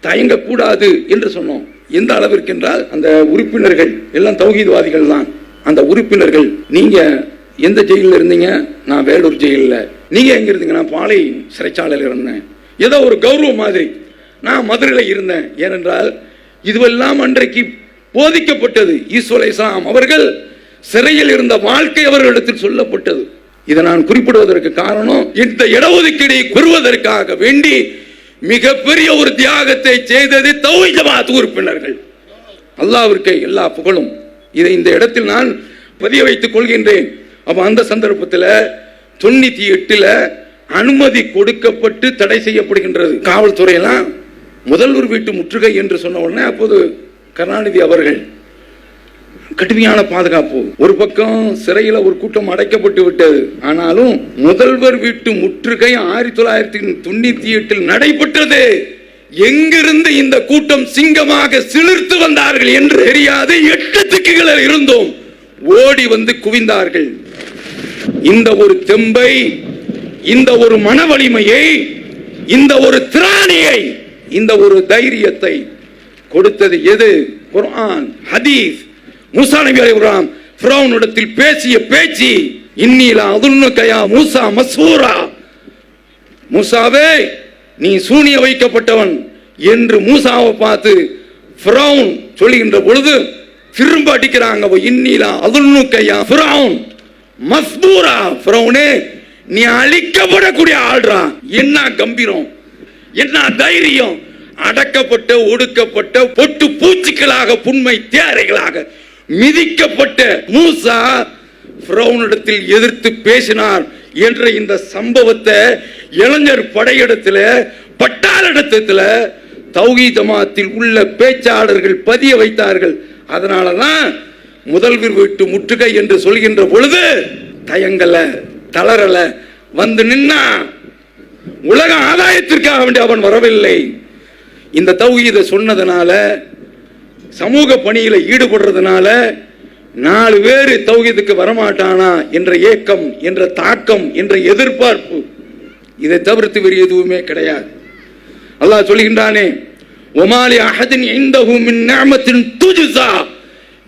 Speaker 1: தயங்க கூடாது என்று சொன்னோம். எந்த அளவிற்கு என்றால் அந்த உறுப்பினர்கள் எல்லாம் தௌஹீத்வாதிகள் தான். அந்த உறுப்பினர்கள் நீங்க எந்த ஜெயிலில் இருந்தீங்க? நான் வேலூர் ஜெயிலில். நீங்க எங்க இருந்தீங்க? நான் பாளை சிறைச்சாலையில் இருந்தேன். ஏதோ ஒரு கௌரவம் மாதிரி. நான் மதுரையில் இருந்தேன். ஏனென்றால் இதுவெல்லாம் அன்றைக்கு போதிக்கப்பட்டது. ஈசா அலைஹிஸ்ஸலாம் அவர்கள் சிறையில் இருந்த வாழ்க்கை அவர்களிடத்தில் சொல்லப்பட்டது. இதை நான் குறிப்பிடுவதற்கு காரணம், இந்த இடஒதுக்கீடை பெறுவதற்காக வேண்டி மிகப்பெரிய ஒரு தியாகத்தை செய்தது தௌஹீத் ஜமாஅத் உறுப்பினர்கள். அல்லாஹ்விற்கு எல்லா புகழும். இதை இந்த இடத்தில் நான் பதிய வைத்துக் கொள்கின்றேன். அப்ப அந்த சந்தர்ப்பத்தில் 98ல் அனுமதி கொடுக்கப்பட்டு தடை செய்யப்படுகின்றது. காவல்துறையெல்லாம் முதல்வர் வீட்டு முற்றுகை என்று சொன்ன உடனே அப்போது கருணாநிதி அவர்கள் கடுமையான பாதுகாப்பு. ஒரு பக்கம் சிறையில் ஒரு கூட்டம் அடைக்கப்பட்டு விட்டது. ஆனாலும் முதல்வர் வீட்டு முற்றுகை 1998 நடைபெற்றது. எங்கிருந்து இந்த கூட்டம் சிங்கமாக சிலிர்த்து வந்தார்கள் என்று தெரியாது. 8 திக்குகளில் இருந்தோம் ஓடி வந்து குவிந்தார்கள். இந்த ஒரு தெம்பை, இந்த ஒரு மன வலிமையை, இந்த ஒரு திராணியை, இந்த ஒரு தைரியத்தை கொடுத்தது எது? குர்ஆன், ஹதீஸ். மூசா நபி அலைஹிஸ்ஸலாம் ஃபிரௌனிடத்தில் பேசிய பேச்சு, இன்னீலா அதுன்னுக யா மூசா மஸ்ஹூரா, மூசாவே நீ சூனிய வைக்கப்பட்டவன் என்று மூசாவை பார்த்து ஃபிரௌன் சொல்லுகின்ற பொழுது திரும்ப அடிக்கிறாங்க. இன்னீலா அதுன்னுக யா ஃபிரௌன் மஸ்ஹூரா, ஃபிரௌனே நீ அழிக்கப்படக்கூடிய ஆள்றா. என்ன கம்பீரம், என்ன தைரியம்! அடக்கப்பட்ட, ஒடுக்கப்பட்ட, பொட்டு பூச்சிகளாக, புண்மை தேரைகளாக மிதிக்கப்பட்ட மூசா ஃபிரௌனிடத்தில் எதிர்த்து பேசினார் என்ற இந்த சம்பவத்தை இளைஞர் படையிடத்தில், பட்டாளத்தில், தௌஹீத் ஜமாஅத்தில் உள்ள பேச்சாளர்கள் பதிய வைத்தார்கள். அதனாலதான் முதல்வர் வீட்டு முற்றுகை என்று சொல்கின்ற பொழுது தயங்கல, தளரல, வந்து நின்னா. உலக ஆதாயத்திற்காக வேண்டி அவன் வரவில்லை. இந்த தௌஹீதை சொன்னதனால, சமூக பணியில ஈடுபடுறதுனால 4 பேர் தௌஹீதுக்கு வரமாட்டானா என்ற ஏக்கம், என்ற தாக்கம், என்ற எதிர்பார்ப்பு, இதை தவிர்த்து வேறு எதுவுமே கிடையாது. அல்லாஹ் சொல்கின்றானே, ஒமாலி அஹதின் இன்தஹு மின் நிஅமத்தின் துஜ்ஸா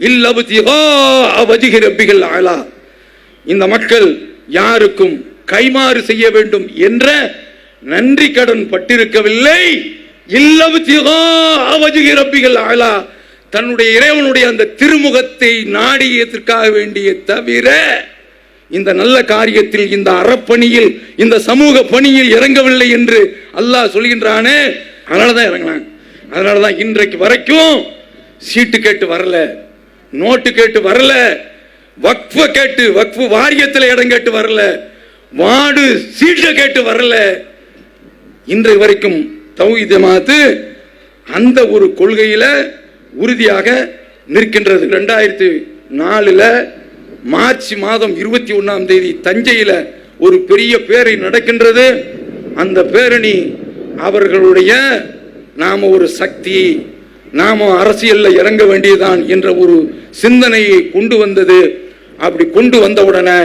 Speaker 1: இல்லா இப்திகாஅ வஜ்ஹி ரப்பில் அலா. இந்த மக்கள் யாருக்கும் கைமாறு செய்ய வேண்டும் என்ற நன்றி கடன் பட்டிருக்கவில்லை. இல்லா இப்திகாஅ வஜ்ஹி ரப்பில் அலா, தன்னுடைய இறைவனுடைய அந்த திருமுகத்தை நாடியதற்காக வேண்டிய தவிர இந்த நல்ல காரியத்தில், இந்த அறப்பணியில், இந்த சமூக பணியில் இறங்கவில்லை என்று அல்லாஹ் சொல்கின்றானே. அதனாலதான் இறங்கினாங்க. அதனாலதான் இன்றைக்கு வரைக்கும் சீட்டு கேட்டு வரல, நோட்டு கேட்டு வரல, வக்ஃப கேட்டு, வக்ஃபு வாரியத்தில் இடம் கேட்டு வரல, வார்டு சீட்டை கேட்டு வரல. இன்றைய வரைக்கும் தௌஹீத் ஜமாஅத் அந்த ஒரு கொள்கையில உறுதியாக நிற்கின்றது. 2004 மார்ச் மாதம் 21ஆம் தேதி தஞ்சையில் ஒரு பெரிய பேரணி நடக்கின்றது. அந்த பேரணி அவர்களுடைய நாம ஒரு சக்தி, நாம அரசியல்ல இறங்க வேண்டியதான் என்ற ஒரு சிந்தனையை கொண்டு வந்தது. அப்படி கொண்டு வந்தவுடனே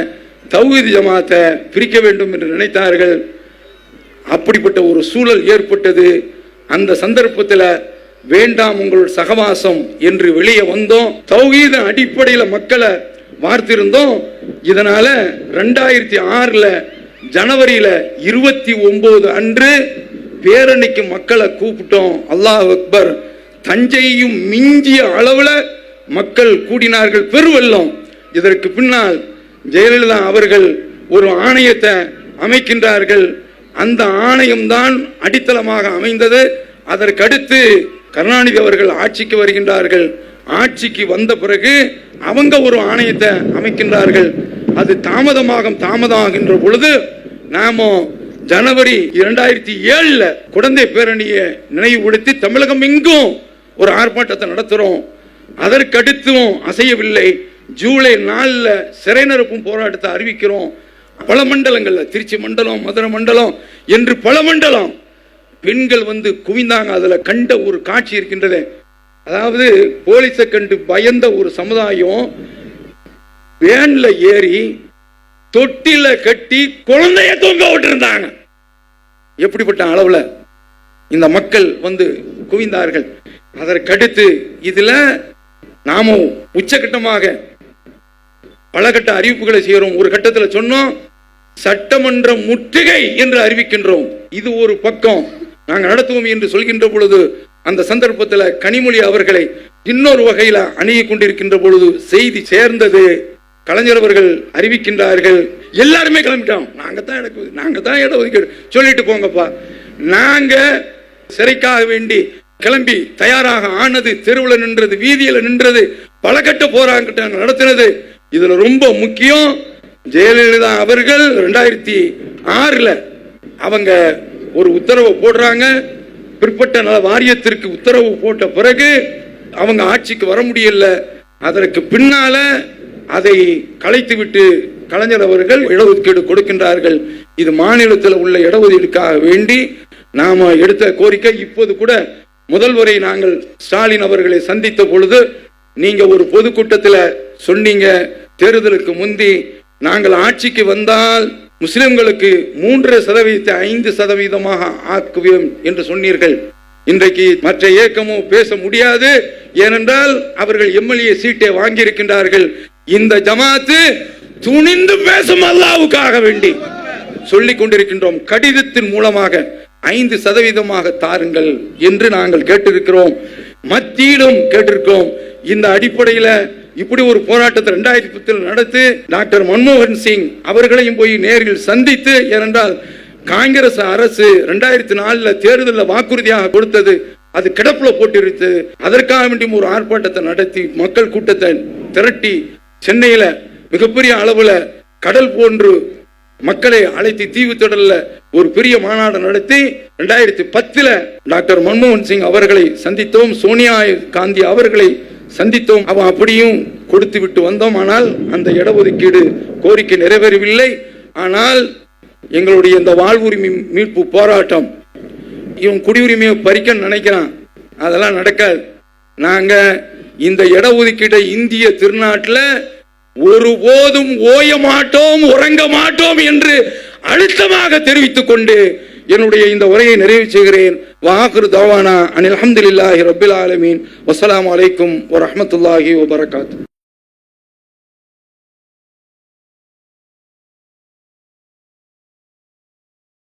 Speaker 1: தௌஹீத் ஜமாஅத்தை பிரிக்க வேண்டும் என்று நினைத்தார்கள். அப்படிப்பட்ட ஒரு சூழல் ஏற்பட்டது. அந்த சந்தர்ப்பத்தில் வேண்டாம் உங்கள் சகவாசம் என்று வெளியே வந்தோம். தௌஹீத் அடிப்படையில் மக்களை வார்த்திருந்தோம். இதனால 2006 ஜனவரியில 29 அன்று பேரணிக்கு மக்களை கூப்பிட்டோம். அல்லாஹ் அக்பர். தஞ்சையும் மிஞ்சிய அளவுல மக்கள் கூடினார்கள், பெருவெள்ளம். இதற்கு பின்னால் ஜெயலலிதா அவர்கள் ஒரு ஆணையத்தை அமைக்கின்றார்கள். அந்த ஆணையம்தான் அடித்தளமாக அமைந்தது. அதற்கடுத்து கருணாநிதி அவர்கள் ஆட்சிக்கு வருகின்றார்கள். ஆட்சிக்கு வந்த பிறகு அவங்க ஒரு ஆணையத்தை அமைக்கின்றார்கள். அது தாமதமாகின்ற பொழுது நாம ஜனவரி 2007 குழந்தை பேரணியை நினைவுபடுத்தி தமிழகம் எங்கும் ஒரு ஆர்ப்பாட்டத்தை நடத்துறோம். அதற்கடுத்தும் அசையவில்லை. ஜூலை 4 சிறை நிரப்பும் போராட்டத்தை அறிவிக்கிறோம். பல மண்டலங்கள்ல, திருச்சி மண்டலம், மதுரை மண்டலம் என்று பல மண்டலம் பெண்கள் வந்து குவிந்தாங்க. அதுல கண்ட ஒரு காட்சி இருக்கின்றது. அதாவது போலீஸை கண்டு பயந்த ஒரு சமுதாயம் வேன்ல ஏறி தொட்டில கட்டி குழந்தைய தொங்க விட்டுருந்தாங்க. எப்படிப்பட்ட அளவுல இந்த மக்கள் வந்து குவிந்தார்கள். அதற்கடுத்து இதுல நாம உச்சகட்டமாக பல கட்ட அறிவிப்புகளை செய்கிறோம். ஒரு கட்டத்தில் சொன்னோம், சட்டமன்ற முற்றுகை என்று அறிவிக்கின்றோம். இது ஒரு பக்கம். நாங்கள் நடத்துவோம் என்று சொல்கின்ற பொழுது அந்த சந்தர்ப்பத்தில் கனிமொழி அவர்களை இன்னொரு வகையில் அணுகி கொண்டிருக்கின்ற பொழுது செய்தி சேர்ந்தது. கலைஞர் அவர்கள் அறிவிக்கின்றார்கள், எல்லாருமே கிளம்பிட்டோம், நாங்க தான் இட ஒதுக்கீடு சொல்லிட்டு போங்கப்பா. நாங்க சிறைக்காக வேண்டி கிளம்பி தயாராக ஆனது, தெருவில் நின்றது, வீதியில் நின்றது, பல கட்ட போராட்டம் நடத்தினது. இதுல ரொம்ப முக்கியம், ஜெயலலிதா அவர்கள் 2006 அவங்க ஒரு உத்தரவு போடுறாங்க. பிற்பட்ட நல வாரியத்திற்கு உத்தரவு போட்ட பிறகு அவங்க ஆட்சிக்கு வர முடியல. அதற்கு பின்னால அதை கலைத்துவிட்டு கலைஞர் அவர்கள் இடஒதுக்கீடு கொடுக்கின்றார்கள். இது மாநிலத்தில் உள்ள இடஒதுக்கீடுக்காக வேண்டி நாம எடுத்த கோரிக்கை. இப்போது கூட முதல்வரை நாங்கள் ஸ்டாலின் அவர்களை சந்தித்த பொழுது நீங்க ஒரு பொதுக்கூட்டத்தில் சொன்னீங்க, தேர்தலுக்கு முந்தி நாங்கள் ஆட்சிக்கு வந்தால் முஸ்லிம்களுக்கு 3% 5% ஆக்குவோம் என்று சொன்னீர்கள். இன்றைக்கு மற்ற இயக்கமும் பேச முடியாது, ஏனென்றால் அவர்கள் எம்எல்ஏ சீட்டை வாங்கியிருக்கின்றார்கள். இந்த ஜமாத்து துணிந்து பேசும் அல்லாஹ்வுக்காக வேண்டி சொல்லிக் கொண்டிருக்கின்றோம். கடிதத்தின் மூலமாக 5% தாருங்கள் என்று நாங்கள் கேட்டிருக்கிறோம், மத்தியிலும் கேட்டிருக்கிறோம். இந்த அடிப்படையில் இப்படி ஒரு போராட்டத்தை 2010 நடத்தி டாக்டர் மன்மோகன் சிங் அவர்களையும் போய் நேரில் சந்தித்து, ஏனென்றால் காங்கிரஸ் அரசு 2004 தேர்தலில் வாக்குறுதியாக கொடுத்தது அது கிடப்புல போட்டிருத்து. அதற்காக வேண்டிய ஒரு ஆர்ப்பாட்டத்தை நடத்தி மக்கள் கூட்டத்தை திரட்டி சென்னையில மிகப்பெரிய அளவுல கடல் போன்று மக்களை அழைத்து தீவு திடல்ல ஒரு பெரிய மாநாடு நடத்தி 2010 டாக்டர் மன்மோகன் சிங் அவர்களை சந்தித்தோம், சோனியா காந்தி அவர்களை சந்தித்தோம். அவன் அப்படியும் கொடுத்து விட்டு வந்தோம். ஆனால் அந்த இடஒதுக்கீடு கோரிக்கை நிறைவேறவில்லை. ஆனால் எங்களுடைய இந்த வாழ்வுரிமை மீட்பு போராட்டம், இவன் குடியுரிமையை பறிக்க நினைக்கிறான், அதெல்லாம் நடக்காது. நாங்க இந்த இடஒதுக்கீட்டை இந்திய திருநாட்டில் ஒருபோதும் ஓய மாட்டோம், உறங்க மாட்டோம் என்று அழுத்தமாக தெரிவித்துக் கொண்டு என்னுடைய இந்த உரையை நிறைவு செய்கிறேன். வாஹிரு தவானா அனில் அல்ஹம்துலில்லாஹி ரப்பில் ஆலமீன். வஸ்ஸலாமு அலைக்கும் வரஹ்மத்துல்லாஹி வபரகாத்துஹு.